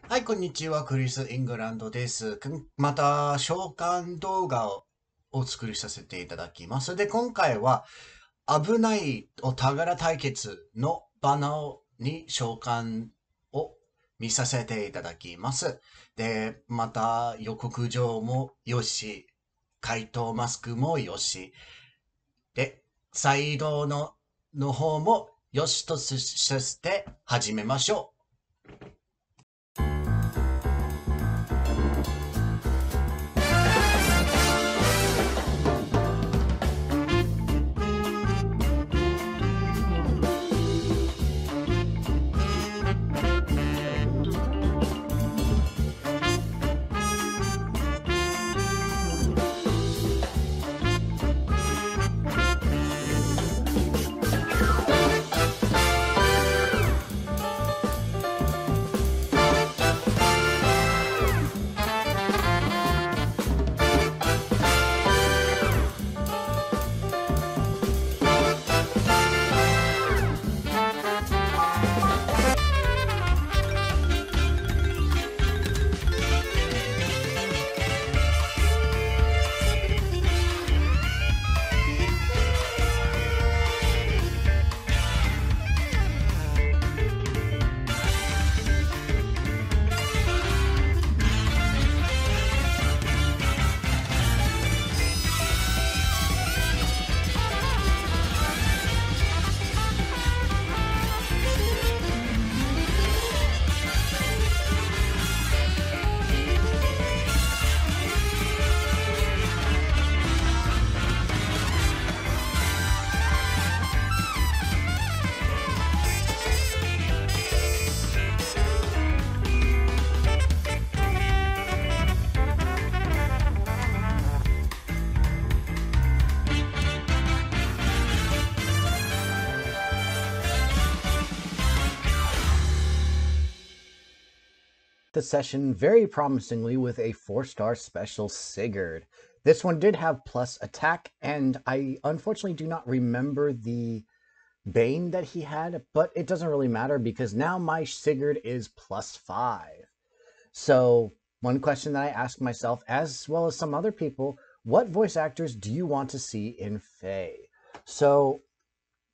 はい、こんにちは。クリス・イングランドです。また、召喚動画をお作りさせていただきます。で、今回は、危ないお宝対決のバナーに召喚を見させていただきます。で、また、予告状もよし、怪盗マスクもよし、で、サイドの方もよしとして始めましょう。The session very promisingly with a 4-star special Sigurd. This one did have plus attack, and I unfortunately do not remember the Bane that he had, but it doesn't really matter because now my Sigurd is +5. So, one question that I ask myself, as well as some other people, what voice actors do you want to see in Fae? So,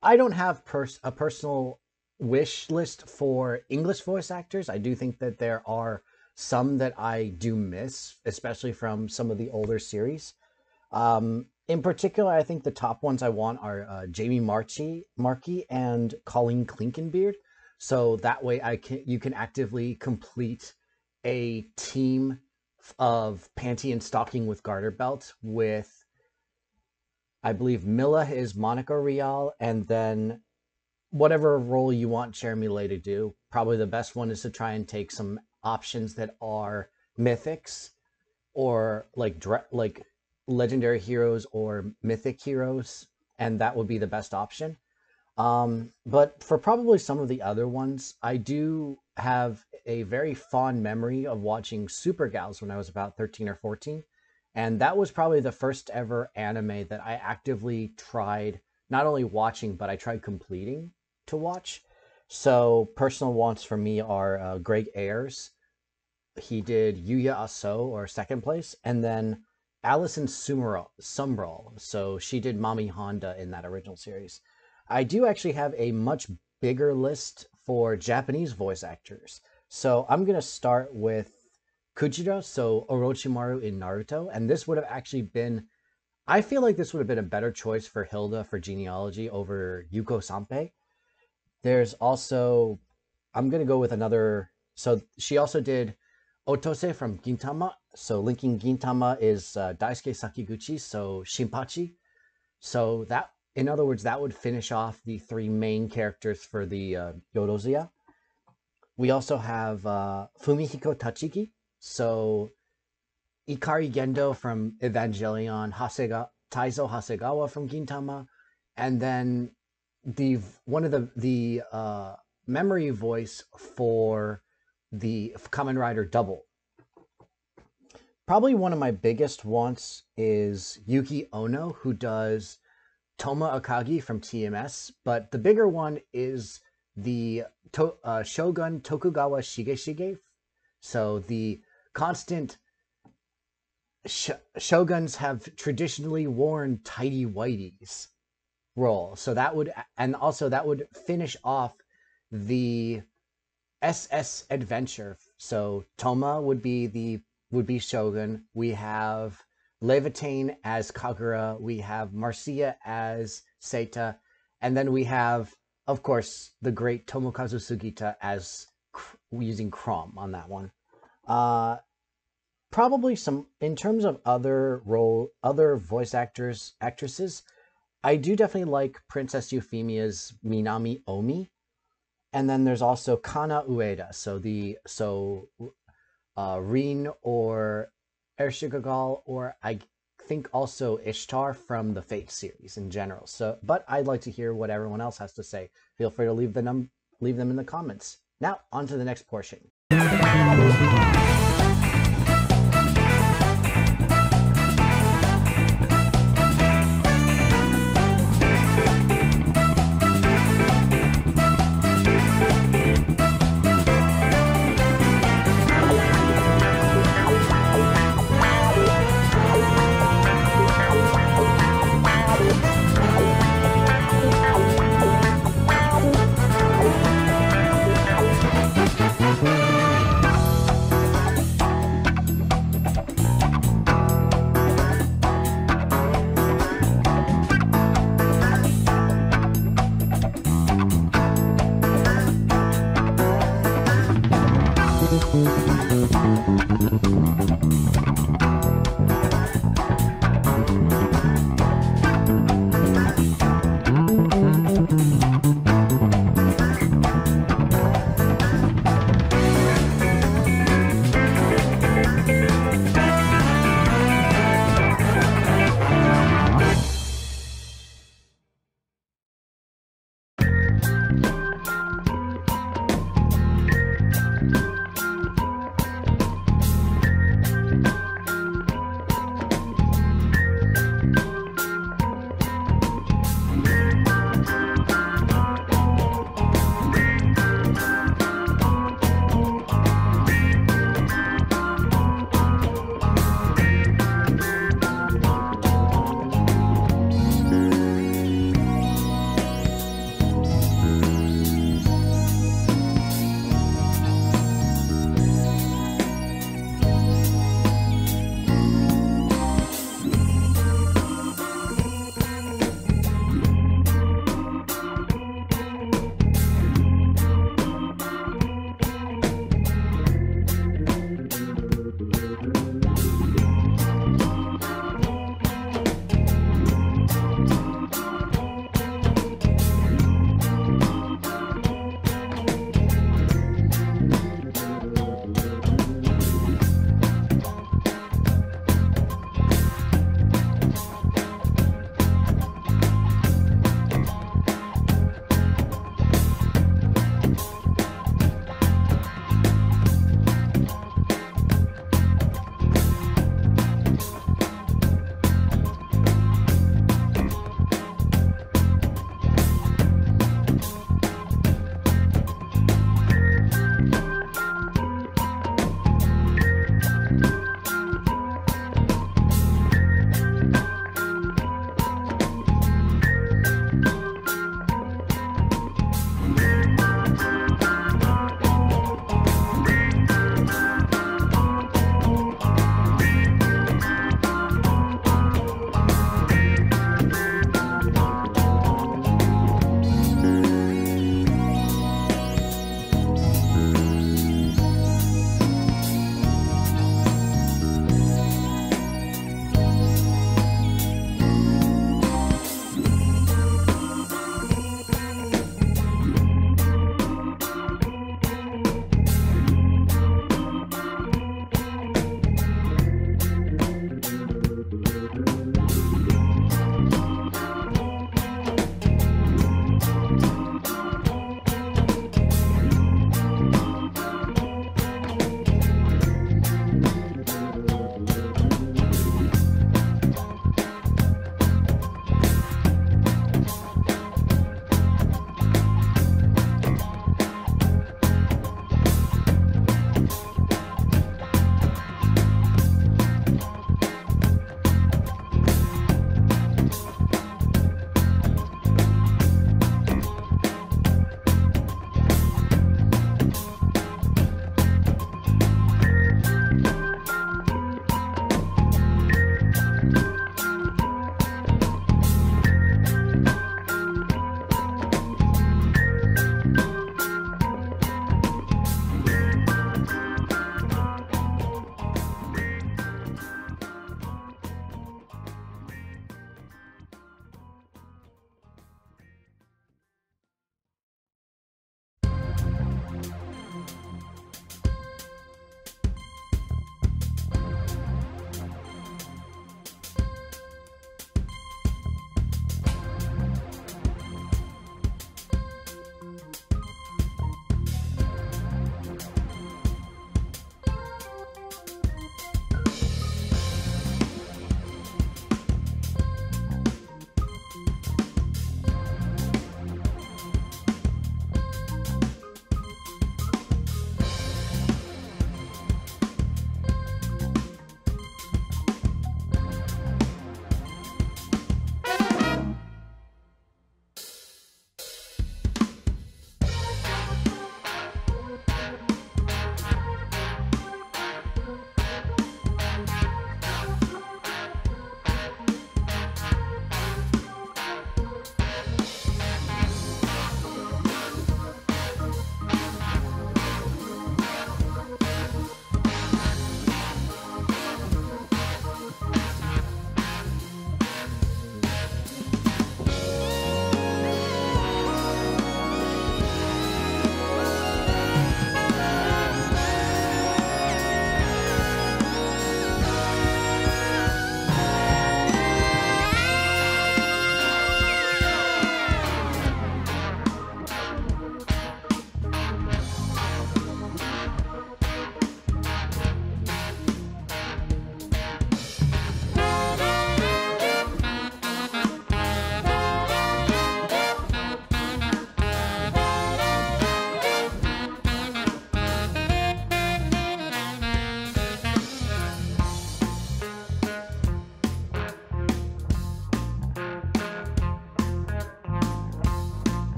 I don't have a personal wish list for English voice actors. I do think that there are some that I do miss, especially from some of the older series. In particular, I think the top ones I want are Jamie Markey and Colleen Klinkenbeard. So that way, you can actively complete a team of panty and stocking with garter belt with, I believe Mila is Monica Rial, and then whatever role you want Jeremy Lay to do. Probably the best one is to try and take some options that are mythics or like legendary heroes or mythic heroes, and that would be the best option. But for probably some of the other ones, I do have a very fond memory of watching Super Gals when I was about 13 or 14. And that was probably the first ever anime that I actively tried not only watching, but I tried completing to watch. So personal wants for me are Greg Ayers. He did Yuya Aso, or second place, and then Alison Sumrall. So she did Mami Honda in that original series. I do actually have a much bigger list for Japanese voice actors. So I'm going to start with Kujira, so Orochimaru in Naruto. And this would have actually been, I feel like this would have been a better choice for Hilda for genealogy over Yuko Sanpei. There's also, I'm going to go with another. So she also did Otose from Gintama. So linking Gintama is Daisuke Sakiguchi, so Shinpachi. So that, in other words, that would finish off the three main characters for the Yorozuya. We also have Fumihiko Tachiki. So Ikari Gendo from Evangelion, Taizo Hasegawa from Gintama, and then the one of the memory voice for the Kamen Rider Double. Probably one of my biggest wants is Yuki Ono, who does Toma Akagi from TMS, but the bigger one is the Shogun Tokugawa Shigeshige So the constant shoguns have traditionally worn tidy whities role. So that would, and also that would finish off the SS adventure. So Toma would be shogun. We have Levitane as Kagura. We have Marcia as Seita, and then we have, of course, the great Tomokazu Sugita as using Crom on that one. Probably some, in terms of other voice actresses, I do definitely like Princess Euphemia's Minami Omi. And then there's also Kana Ueda, so Rin or Ershigagal, or I think also Ishtar from the Fate series in general. So, but I'd like to hear what everyone else has to say. Feel free to leave them in the comments. Now, on to the next portion.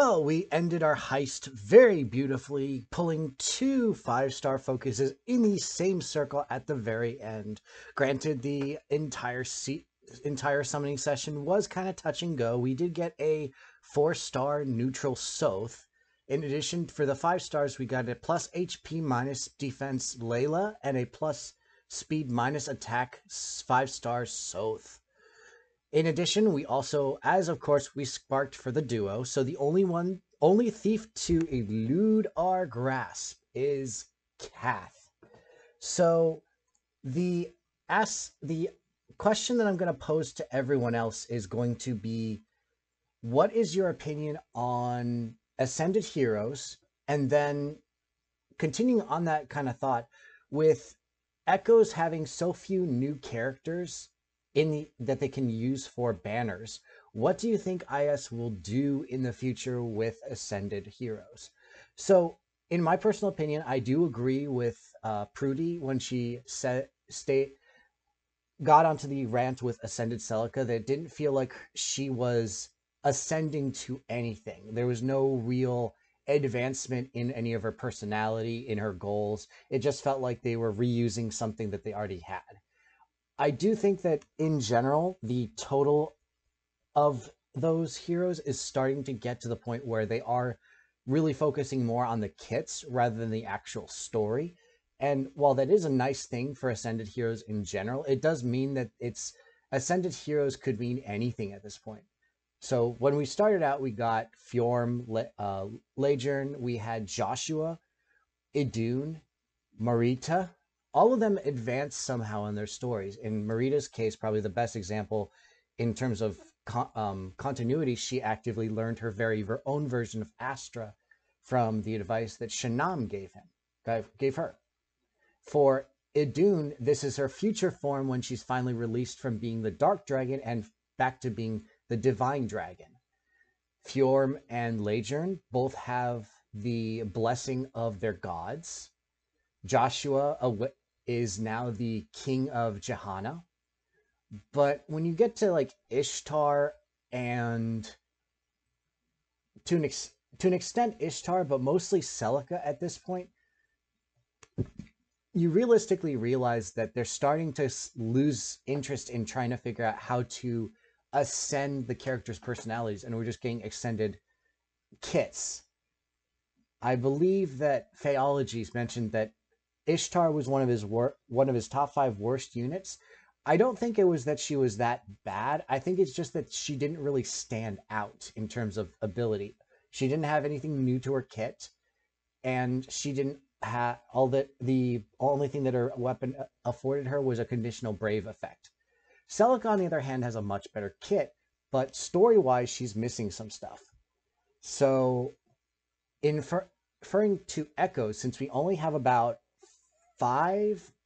Well, we ended our heist very beautifully, pulling two 5-star focuses in the same circle at the very end. Granted, the entire summoning session was kind of touch and go. We did get a 4-star neutral Soth. In addition, for the 5 stars, we got a plus HP minus defense Layla and a plus speed minus attack 5-star Soth. In addition, we also, as of course, we sparked for the duo. So the only thief to elude our grasp is Kath. So the the question that I'm going to pose to everyone else is going to be, what is your opinion on Ascended Heroes? And then continuing on that kind of thought, with Echoes having so few new characters that they can use for banners, what do you think IS will do in the future with Ascended Heroes? So, in my personal opinion, I do agree with Prudy when she got onto the rant with Ascended Celica that it didn't feel like she was ascending to anything. There was no real advancement in any of her personality, in her goals. It just felt like they were reusing something that they already had. I do think that in general, the total of those heroes is starting to get to the point where they are really focusing more on the kits rather than the actual story. And while that is a nice thing for Ascended Heroes in general, it does mean that Ascended Heroes could mean anything at this point. So when we started out, we got Fjorm, Lejern, we had Joshua, Idun, Marita. All of them advanced somehow in their stories. In Marita's case, probably the best example in terms of continuity, she actively learned her own version of Astra from the advice that Shanam gave her. For Idun, this is her future form when she's finally released from being the Dark Dragon and back to being the Divine Dragon. Fjorm and Lejern both have the blessing of their gods. Joshua is now the king of Jahana. But when you get to like Ishtar and to an extent Ishtar, but mostly Celica at this point, you realistically realize that they're starting to lose interest in trying to figure out how to ascend the characters' personalities, and we're just getting extended kits. I believe that Phaeologies mentioned that Ishtar was one of his top 5 worst units. I don't think it was that she was that bad. I think it's just that she didn't really stand out in terms of ability. She didn't have anything new to her kit, and she didn't have the only thing that her weapon afforded her was a conditional brave effect. Celica, on the other hand, has a much better kit, but story-wise, she's missing some stuff. So, referring to Echoes, since we only have about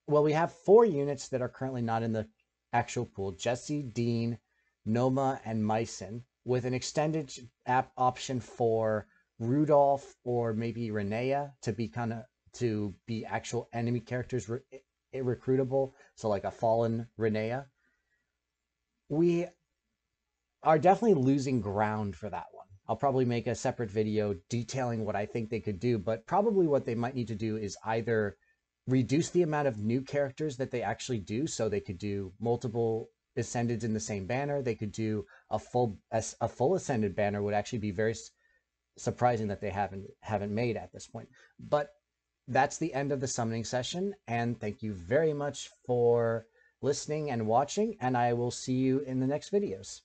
we have 4 units that are currently not in the actual pool: Jesse, Dean, Noma, and Myson, with an extended app option for Rudolph or maybe Renea to be actual enemy characters recruitable. So like a fallen Renea. We are definitely losing ground for that one. I'll probably make a separate video detailing what I think they could do, but probably what they might need to do is either reduce the amount of new characters that they actually do, so they could do multiple Ascendeds in the same banner. They could do a full Ascended banner, would actually be very surprising that they haven't made at this point. But that's the end of the summoning session, and thank you very much for listening and watching, and I will see you in the next videos.